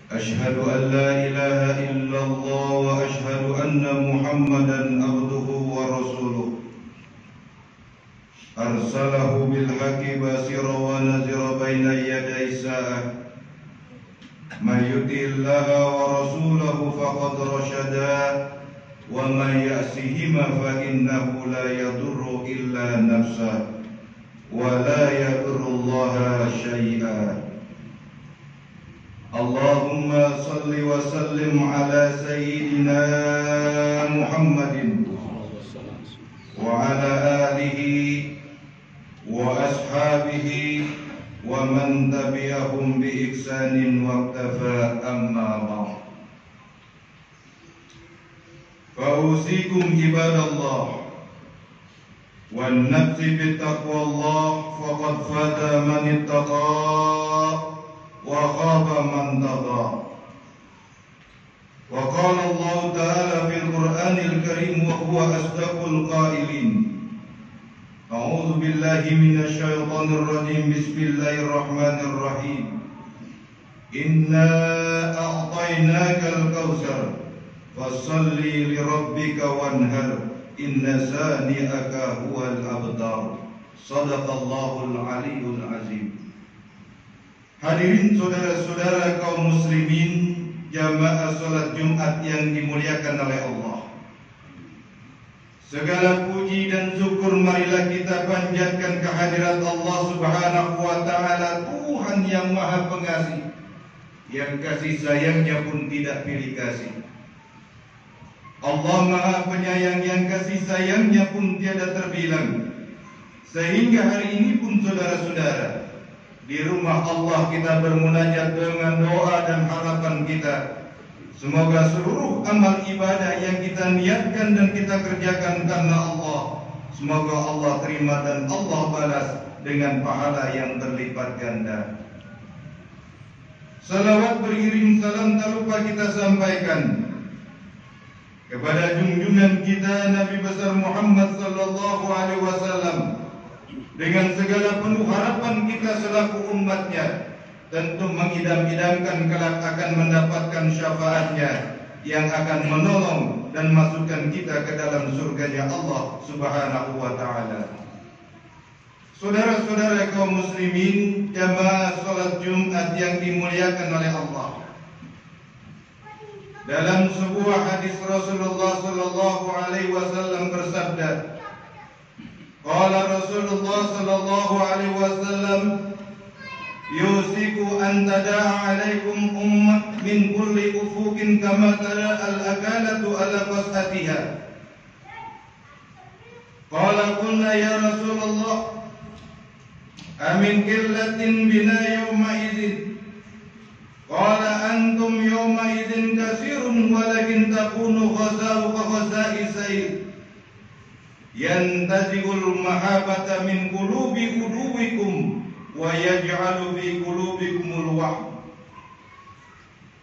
أشهد أن لا إله إلا الله وأشهد أن محمدا عبده ورسوله أرسله بالحق بشيرا ونذيرا بين يدي الساعة من يطع الله ورسوله فقد رشدا ومن يعصهما فإنه لا يضر إلا نفسه ولا يضر الله شيئا. اللهم صل وسلم على سيدنا محمد وعلى آله وأصحابه ومن تبعهم بإحسان واقتفى أما بعد. فأوصيكم عباد الله والنفس بتقوى الله فقد فاز من اتقى وخاب من طغى. وقال الله تعالى في القرآن الكريم وهو أصدق القائلين: أعوذ بالله من الشيطان الرجيم بسم الله الرحمن الرحيم إنا أعطيناك الكوثر فصل لربك وانهر إن شانئك هو الأبتر. صدق الله العلي العظيم. Hadirin saudara-saudara kaum muslimin jamaah salat Jumat yang dimuliakan oleh Allah, segala puji dan syukur marilah kita panjatkan kehadirat Allah Subhanahu wa taala, Tuhan yang Maha Pengasih, yang kasih sayangnya pun tidak pilih kasih. Allah Maha Penyayang yang kasih sayangnya pun tiada terbilang. Sehingga hari ini pun saudara-saudara, di rumah Allah kita bermunajat dengan doa dan harapan kita. Semoga seluruh amal ibadah yang kita niatkan dan kita kerjakan karena Allah, semoga Allah terima dan Allah balas dengan pahala yang berlipat ganda. Salawat beriring salam tak lupa kita sampaikan kepada junjungan kita Nabi besar Muhammad sallallahu alaihi wasallam, dengan segala penuh harapan kita selaku umatnya, tentu mengidam-idamkan kelak akan mendapatkan syafaatnya yang akan menolong dan masukkan kita ke dalam surganya Allah Subhanahu wa ta'ala. Saudara-saudara kaum muslimin jamaah salat Jumat yang dimuliakan oleh Allah, dalam sebuah hadis Rasulullah sallallahu alaihi wasallam bersabda, qala Rasulullah sallallahu alaihi wasallam, yusiku an tada'a alaikum ummah min kulli ufuqin kama tada'a al-akalatu ala qas'atiha. Qala qulna ya Rasulullah amin qillatin bina yawma idzin. Qala antum yawma idzin katsirun walakin takunu ghaza'u ka ghaza'i sayl yantazigul mahabbata min qulubi uduwikum wa yaj'alu fi qulubikumul wahm.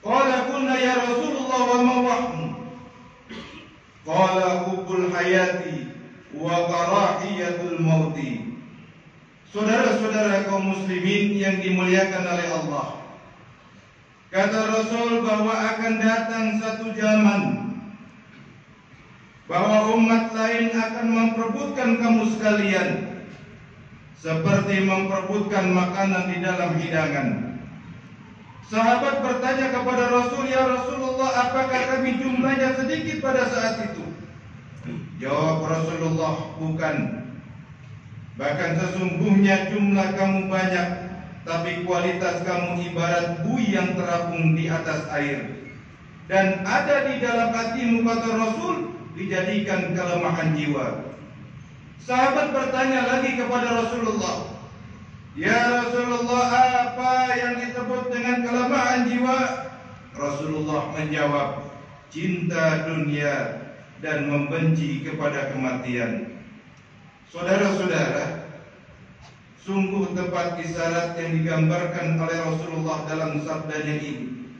Qala qulna ya Rasulullah wa ma wahm? Qala hubbul hayati wa karahiyatul mauti. Saudara-saudara kaum muslimin yang dimuliakan oleh Allah, kata Rasul bahwa akan datang satu zaman bahwa umat lain akan memperebutkan kamu sekalian seperti memperebutkan makanan di dalam hidangan. Sahabat bertanya kepada Rasul, ya Rasulullah, apakah kami jumlahnya sedikit pada saat itu? Jawab Rasulullah, bukan. Bahkan sesungguhnya jumlah kamu banyak, tapi kualitas kamu ibarat buih yang terapung di atas air. Dan ada di dalam hatimu, kata Rasul, dijadikan kelemahan jiwa. Sahabat bertanya lagi kepada Rasulullah, ya Rasulullah, apa yang disebut dengan kelemahan jiwa? Rasulullah menjawab, cinta dunia dan membenci kepada kematian. Saudara-saudara, sungguh tepat isyarat yang digambarkan oleh Rasulullah dalam sabdanya ini,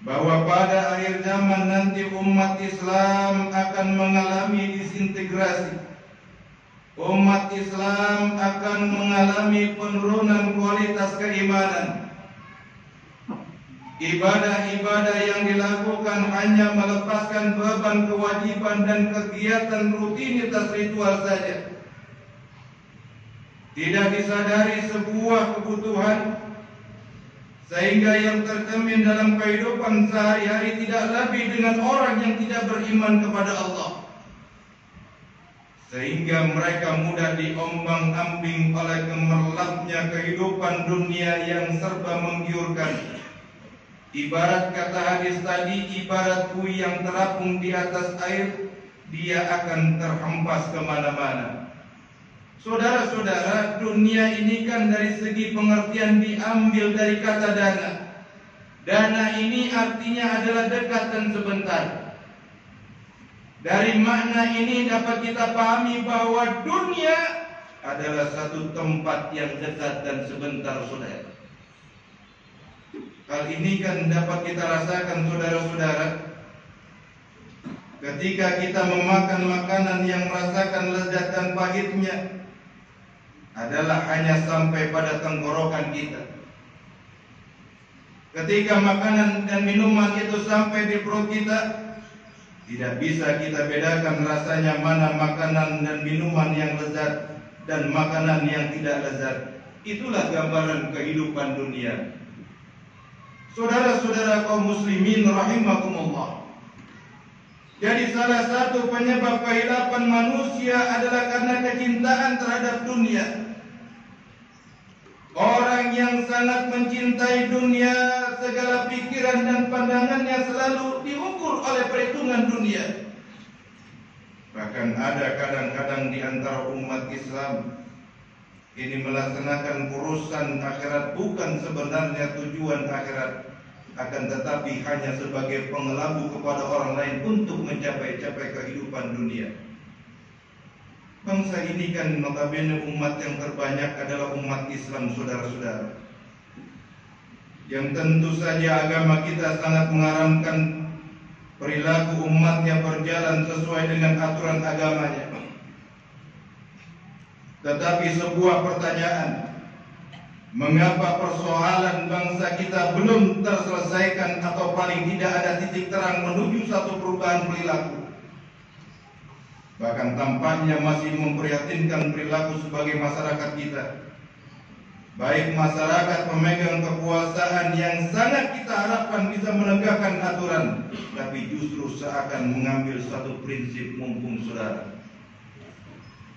bahwa pada akhir zaman nanti umat Islam akan mengalami disintegrasi. Umat Islam akan mengalami penurunan kualitas keimanan. Ibadah-ibadah yang dilakukan hanya melepaskan beban kewajiban dan kegiatan rutinitas ritual saja. Tidak disadari sebuah kebutuhan, sehingga yang tercermin dalam kehidupan sehari-hari tidak lebih dengan orang yang tidak beriman kepada Allah, sehingga mereka mudah diombang-ambing oleh gemerlapnya kehidupan dunia yang serba menggiurkan. Ibarat kata hadis tadi, ibarat buih yang terapung di atas air, dia akan terhempas kemana-mana. Saudara-saudara, dunia ini kan dari segi pengertian diambil dari kata dana. Dana ini artinya adalah dekat dan sebentar. Dari makna ini dapat kita pahami bahwa dunia adalah satu tempat yang dekat dan sebentar, saudara. Hal ini kan dapat kita rasakan, saudara-saudara, ketika kita memakan makanan yang merasakan lezat dan pahitnya adalah hanya sampai pada tenggorokan kita. Ketika makanan dan minuman itu sampai di perut kita, tidak bisa kita bedakan rasanya mana makanan dan minuman yang lezat dan makanan yang tidak lezat. Itulah gambaran kehidupan dunia. Saudara-saudara kaum muslimin rahimakumullah. Jadi salah satu penyebab kehilapan manusia adalah karena kecintaan terhadap dunia. Orang yang sangat mencintai dunia, segala pikiran dan pandangannya selalu diukur oleh perhitungan dunia. Bahkan ada kadang-kadang di antara umat Islam ini melaksanakan urusan akhirat bukan sebenarnya tujuan akhirat, akan tetapi hanya sebagai pengelabu kepada orang lain untuk mencapai kehidupan dunia. Bangsa ini kan notabene umat yang terbanyak adalah umat Islam, saudara-saudara, yang tentu saja agama kita sangat mengharamkan perilaku umatnya berjalan sesuai dengan aturan agamanya. Tetapi sebuah pertanyaan, mengapa persoalan bangsa kita belum terselesaikan atau paling tidak ada titik terang menuju satu perubahan perilaku? Bahkan tampaknya masih memprihatinkan perilaku sebagai masyarakat kita, baik masyarakat pemegang kekuasaan yang sangat kita harapkan bisa menegakkan aturan, tapi justru seakan mengambil satu prinsip mumpung, saudara.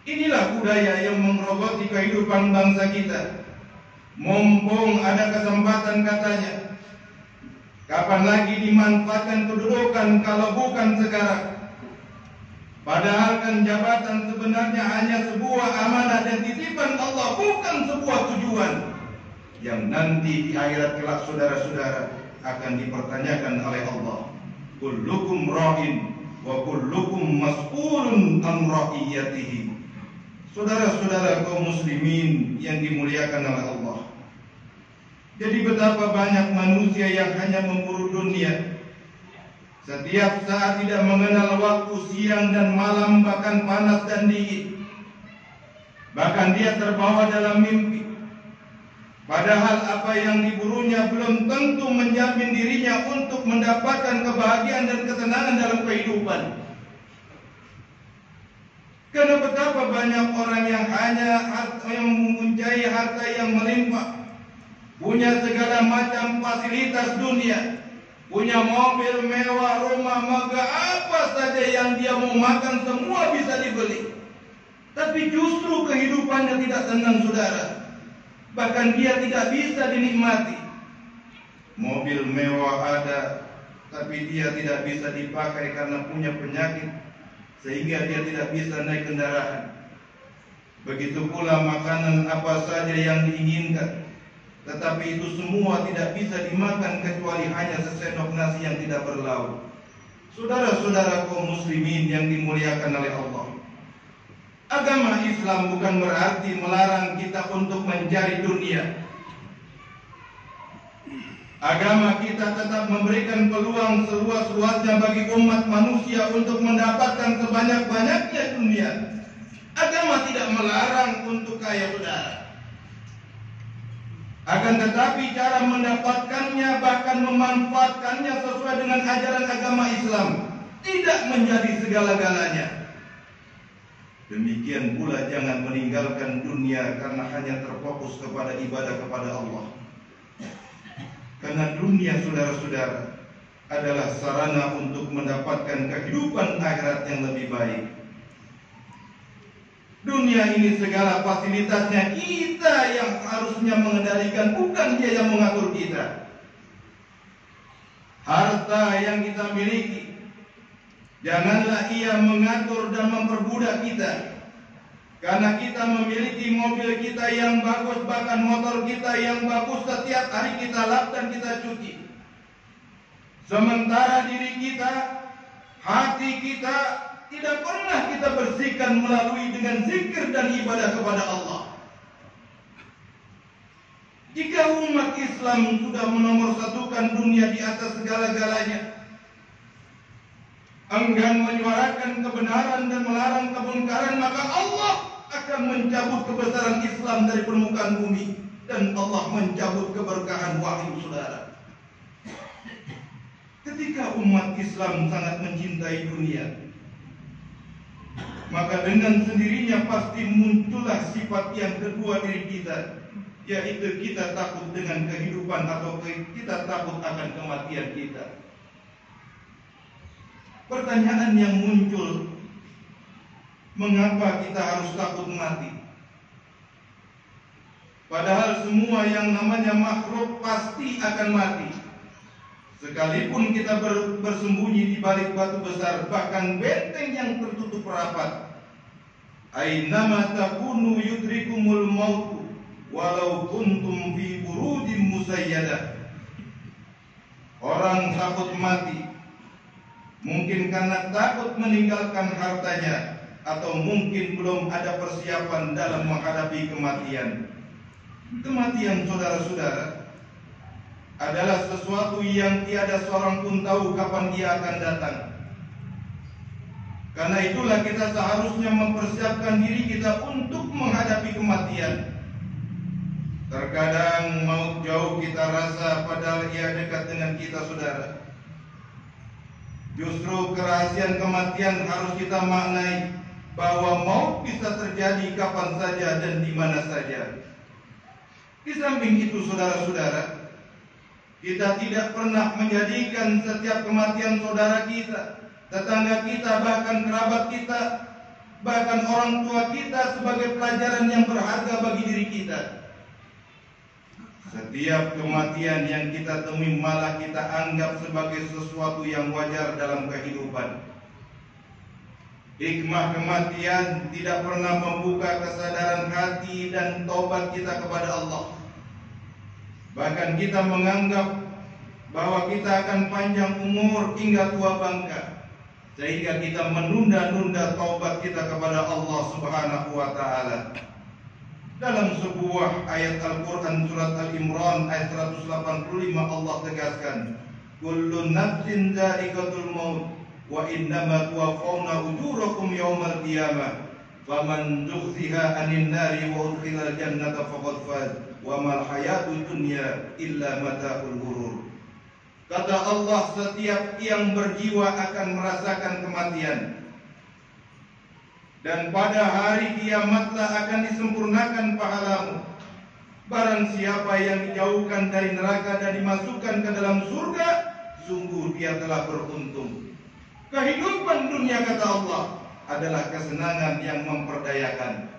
Inilah budaya yang menggerogoti kehidupan bangsa kita. Mumpung ada kesempatan katanya, kapan lagi dimanfaatkan kedudukan kalau bukan sekarang? Padahal kan jabatan sebenarnya hanya sebuah amanah dan titipan Allah, bukan sebuah tujuan yang nanti di akhirat kelak, saudara-saudara, akan dipertanyakan oleh Allah. Kullukum ra'in wa kullukum mas'ulun an ra'iyatihi. Saudara-saudara kaum muslimin yang dimuliakan oleh Allah. Jadi betapa banyak manusia yang hanya memburu dunia. Setiap saat tidak mengenal waktu siang dan malam, bahkan panas dan dingin. Bahkan dia terbawa dalam mimpi. Padahal apa yang diburunya belum tentu menjamin dirinya untuk mendapatkan kebahagiaan dan ketenangan dalam kehidupan. Karena betapa banyak orang yang mempunyai harta yang melimpah, punya segala macam fasilitas dunia, punya mobil mewah, rumah megah, apa saja yang dia mau makan semua bisa dibeli. Tapi justru kehidupannya tidak tenang, saudara. Bahkan dia tidak bisa dinikmati. Mobil mewah ada, tapi dia tidak bisa dipakai karena punya penyakit, sehingga dia tidak bisa naik kendaraan. Begitu pula makanan apa saja yang diinginkan, tetapi itu semua tidak bisa dimakan kecuali hanya sesendok nasi yang tidak berlauk. Saudara-saudara kaum muslimin yang dimuliakan oleh Allah, agama Islam bukan berarti melarang kita untuk mencari dunia. Agama kita tetap memberikan peluang seluas-luasnya bagi umat manusia untuk mendapatkan sebanyak-banyaknya dunia. Agama tidak melarang untuk kaya, saudara. Akan tetapi cara mendapatkannya bahkan memanfaatkannya sesuai dengan ajaran agama Islam tidak menjadi segala-galanya. Demikian pula jangan meninggalkan dunia karena hanya terfokus kepada ibadah kepada Allah. Karena dunia, saudara-saudara, adalah sarana untuk mendapatkan kehidupan akhirat yang lebih baik. Dunia ini segala fasilitasnya kita yang harusnya mengendalikan, bukan dia yang mengatur kita. Harta yang kita miliki, janganlah ia mengatur dan memperbudak kita. Karena kita memiliki mobil kita yang bagus, bahkan motor kita yang bagus, setiap hari kita lap dan kita cuci. Sementara diri kita, hati kita tidak pernah kita bersihkan melalui dengan zikir dan ibadah kepada Allah. Jika umat Islam sudah menomorsatukan dunia di atas segala-galanya, enggan menyuarakan kebenaran dan melarang kemungkaran, maka Allah akan mencabut kebesaran Islam dari permukaan bumi dan Allah mencabut keberkahan wahyu, saudara. Ketika umat Islam sangat mencintai dunia, maka dengan sendirinya pasti muncullah sifat yang kedua diri kita, yaitu kita takut dengan kehidupan atau kita takut akan kematian kita. Pertanyaan yang muncul, mengapa kita harus takut mati? Padahal semua yang namanya makhluk pasti akan mati. Sekalipun kita bersembunyi di balik batu besar, bahkan benteng yang tertutup rapat. Ainama takunu yudrikumul mautu walau kuntum fi burujin musayyadah. Orang takut mati mungkin karena takut meninggalkan hartanya, atau mungkin belum ada persiapan dalam menghadapi kematian. Kematian, saudara-saudara, adalah sesuatu yang tiada seorang pun tahu kapan dia akan datang. Karena itulah kita seharusnya mempersiapkan diri kita untuk menghadapi kematian. Terkadang maut jauh kita rasa, padahal ia dekat dengan kita, saudara. Justru kerahasiaan kematian harus kita maknai bahwa maut bisa terjadi kapan saja dan di mana saja. Di samping itu, saudara-saudara, kita tidak pernah menjadikan setiap kematian saudara kita, tetangga kita, bahkan kerabat kita, bahkan orang tua kita sebagai pelajaran yang berharga bagi diri kita. Setiap kematian yang kita temui malah kita anggap sebagai sesuatu yang wajar dalam kehidupan. Hikmah kematian tidak pernah membuka kesadaran hati dan taubat kita kepada Allah. Bahkan kita menganggap bahwa kita akan panjang umur hingga tua bangka, sehingga kita menunda-nunda taubat kita kepada Allah Subhanahu wa Ta'ala. Dalam sebuah ayat Al-Quran surat Al-Imran ayat 185 Allah tegaskan, kullu nafsin dha'iqatul maut wa innama tuwaffawna ujurakum yawmal qiyamah faman zuhziha 'anil nari wa udkhilal jannata faqad faz wa mal hayatud dunya illa mata'ul ghurur. Kata Allah, setiap yang berjiwa akan merasakan kematian, dan pada hari kiamatlah akan disempurnakan pahalamu. Barang siapa yang dijauhkan dari neraka dan dimasukkan ke dalam surga, sungguh dia telah beruntung. Kehidupan dunia, kata Allah, adalah kesenangan yang memperdayakan.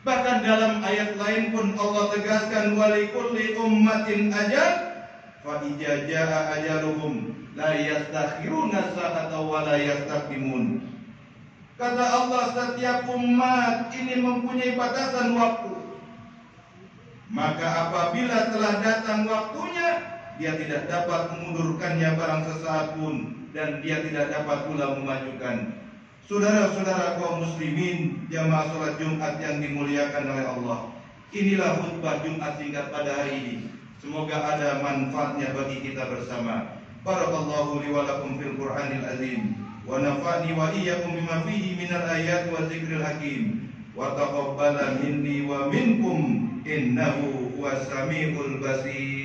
Bahkan dalam ayat lain pun Allah tegaskan, walikulli ummatin ajal fa idza jaa ajaluhum la yastakhiruna sa'atan wa la yastaqdimun. Kata Allah, setiap umat ini mempunyai batasan waktu. Maka apabila telah datang waktunya, dia tidak dapat memundurkannya barang sesaat pun, dan dia tidak dapat pula memajukan. Saudara-saudara kaum muslimin, jamaah salat Jumat yang dimuliakan oleh Allah, inilah khutbah Jumat singkat pada hari ini. Semoga ada manfaatnya bagi kita bersama. Barakallahu li wa lakum fil Qur'anil azim, wa nafa'ni wa iyyakum bima fihi minal ayati wa dzikril hakim, wa taqabbala minni wa minkum innahu huwas samiul basir.